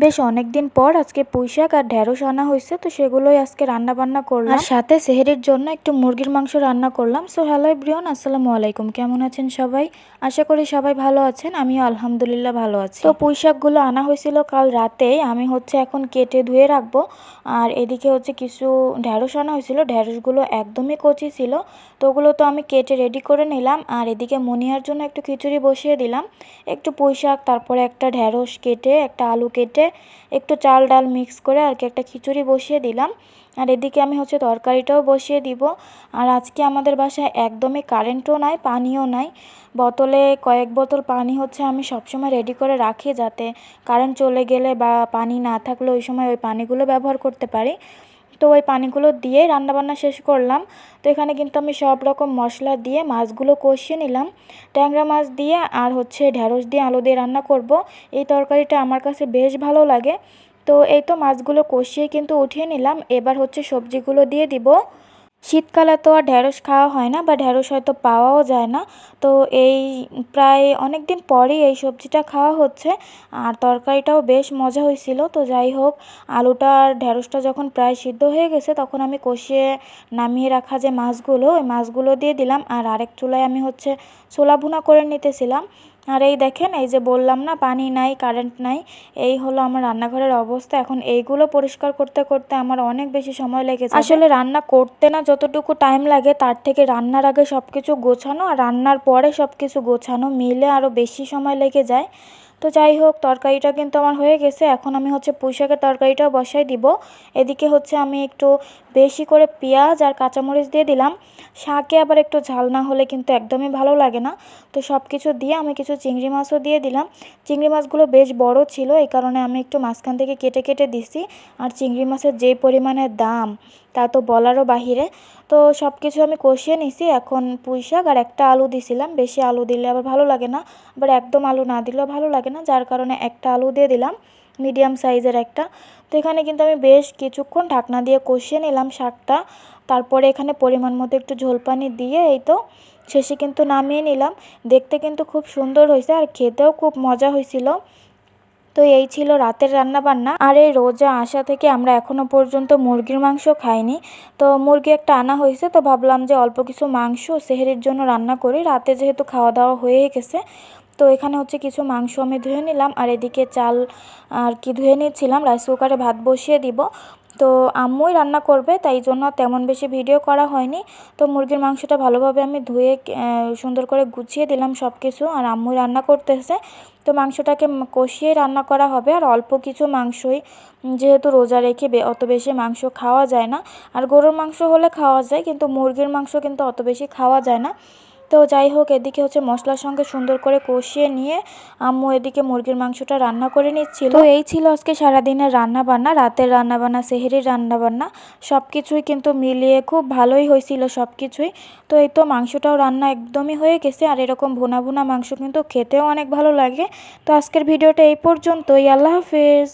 বেশ অনেকদিন পর আজকে পুঁইশাক আর ঢেঁড়স আনা হয়েছে, তো সেগুলোই আজকে রান্না বান্না করলাম। আর সাথে সেহরির জন্য একটু মুরগির মাংস রান্না করলাম। সো হ্যালো এভরিওয়ান, আসসালামু আলাইকুম। কেমন আছেন সবাই? আশা করি সবাই ভালো আছেন। আমিও আলহামদুলিল্লাহ ভালো আছি। তো পুঁইশাকগুলো আনা হয়েছিল কাল রাতে, আমি এখন কেটে ধুয়ে রাখবো। আর এদিকে কিছু ঢেঁড়স আনা হয়েছিল, ঢেঁড়সগুলো একদমই কচি ছিল, তো ওগুলো তো আমি কেটে রেডি করে নিলাম। আর এদিকে মনিয়ার জন্য একটু খিচুড়ি বসিয়ে দিলাম। একটু পুঁইশাক, তারপরে একটা ঢেঁড়স কেটে, একটা আলু কেটে, একটু চাল ডাল মিক্স করে একটা খিচুড়ি বসিয়ে দিলাম। আর এদিকে আমি তরকারিটাও বসিয়ে দিব। আর আজকে আমাদের বাসায় একদমই কারেন্টও নাই, পানিও নাই। বোতলে কয়েক বোতল পানি আমি সবসময় রেডি করে রাখি, যাতে কারেন্ট চলে গেলে বা পানি না থাকলে ওই সময় ওই পানিগুলো ব্যবহার করতে পারি। তো ওই পানিগুলো দিয়ে রান্নাবান্না শেষ করলাম। তো এখানে কিন্তু আমি সব রকম মশলা দিয়ে মাছগুলো কষিয়ে নিলাম। ট্যাংরা মাছ দিয়ে আর ঢেঁড়স দিয়ে আলু দিয়ে রান্না করব। এই তরকারিটা আমার কাছে বেশ ভালো লাগে। তো এই তো মাছগুলো কষিয়ে কিন্তু উঠিয়ে নিলাম। এবার সবজিগুলো দিয়ে দিব। শীতকালে তো আর ঢেঁড়স খাওয়া হয় না, বা ঢেঁড়স হয়তো পাওয়াও যায় না। তো এই প্রায় অনেক দিন পরেই এই সবজিটা খাওয়া হচ্ছে। আর তরকারিটাও বেশ মজা হয়েছিল। তো যাই হোক, আলুটা আর ঢেঁড়সটা যখন প্রায় সিদ্ধ হয়ে গেছে, তখন আমি কষিয়ে নামিয়ে রাখা যে মাছগুলো, ওই মাছগুলো দিয়ে দিলাম। আর আরেক চুলায় আমি ছোলা ভুনা করে নিতেছিলাম। আর এই দেখেন, এই যে বললাম না পানি নাই, কারেন্ট নাই, এই হলো আমার রান্নাঘরের অবস্থা। এখন এইগুলো পরিষ্কার করতে করতে আমার অনেক বেশি সময় লেগেছে। আসলে রান্না করতে না যতটুকু টাইম লাগে, তার থেকে রান্নার আগে সব কিছু গোছানো আর রান্নার পরে সব কিছু গোছানো মিলে আরও বেশি সময় লেগে যায়। তো যাই হোক, তরকারিটা কিন্তু আমার হয়ে গেছে। এখন আমি পুঁইশাকের তরকারিটাও বসাই দিব। এদিকে আমি একটু বেশি করে পেঁয়াজ আর কাঁচামরিচ দিয়ে দিলাম। শাকে আবার একটু ঝাল না হলে কিন্তু একদমই ভালো লাগে না। তো সব কিছু দিয়ে আমি কিছু চিংড়ি মাছও দিয়ে দিলাম। চিংড়ি মাছগুলো বেশ বড় ছিল, এই কারণে আমি একটু মাঝখান থেকে কেটে কেটে দিছি। আর চিংড়ি মাছের যে পরিমাণে দাম, তা তো বলারও বাহিরে। তো সব কিছু আমি কষিয়ে নিছি। এখন পুঁইশাক আর একটা আলু দিছিলাম, বেশি আলু দিলে আবার ভালো লাগে না, আবার একদম আলু না দিলেও ভালো লাগে না, যার কারণে একটা আলু দিয়ে দিলাম, মিডিয়াম সাইজের একটা। তো এখানে কিন্তু আমি বেশ কিছুক্ষণ ঢাকনা দিয়ে কষিয়ে নিলাম শাকটা। তারপরে এখানে পরিমাণ মতো একটু ঝোল পানি দিয়ে এই তো শেষে কিন্তু নামিয়ে নিলাম। দেখতে কিন্তু খুব সুন্দর হয়েছে আর খেতেও খুব মজা হয়েছিল। তো এই ছিল রাতের রান্না বান্না। আর এই রোজা আসা থেকে আমরা এখনো পর্যন্ত মুরগির মাংস খাইনি। তো মুরগি একটা আনা হয়েছে, তো ভাবলাম যে অল্প কিছু মাংস সেহরির জন্য রান্না করি, রাতে যেহেতু খাওয়া দাওয়া হয়ে গেছে। তো এখানে কিছু মাংস আমি ধুয়ে নিলাম, আর এদিকে চাল আর কি ধুয়ে নিচ্ছিলাম, রাইস কুকারে ভাত বসিয়ে দিব। তো আম্মুই রান্না করবে, তাই জন্য তেমন বেশি ভিডিও করা হয়নি। তো মুরগির মাংসটা ভালোভাবে আমি ধুয়ে সুন্দর করে গুছিয়ে দিলাম সব কিছু, আর আম্মুই রান্না করতেছে। তো মাংসটাকে কষিয়ে রান্না করা হবে, আর অল্প কিছু মাংসই, যেহেতু রোজা রেখে অত বেশি মাংস খাওয়া যায় না। আর গরুর মাংস হলে খাওয়া যায়, কিন্তু মুরগির মাংস কিন্তু অত বেশি খাওয়া যায় না। তো যাই হোক, এদিকে মশলার সঙ্গে সুন্দর করে কষিয়ে নিয়ে আম্মু এদিকে মুরগির মাংসটা রান্না করে নিচ্ছিল। তো এই ছিল আজকে সারাদিনের রান্না বান্না, রাতের রান্না বান্না, সেহরির রান্না বান্না, সব কিছুই কিন্তু মিলিয়ে খুব ভালোই হয়েছিল সব কিছুই। তো এই তো মাংসটাও রান্না একদমই হয়ে গেছে। আর এরকম ভুনা ভুনা মাংস কিন্তু খেতেও অনেক ভালো লাগে। তো আজকের ভিডিওটা এই পর্যন্তই। আল্লাহ হাফেজ।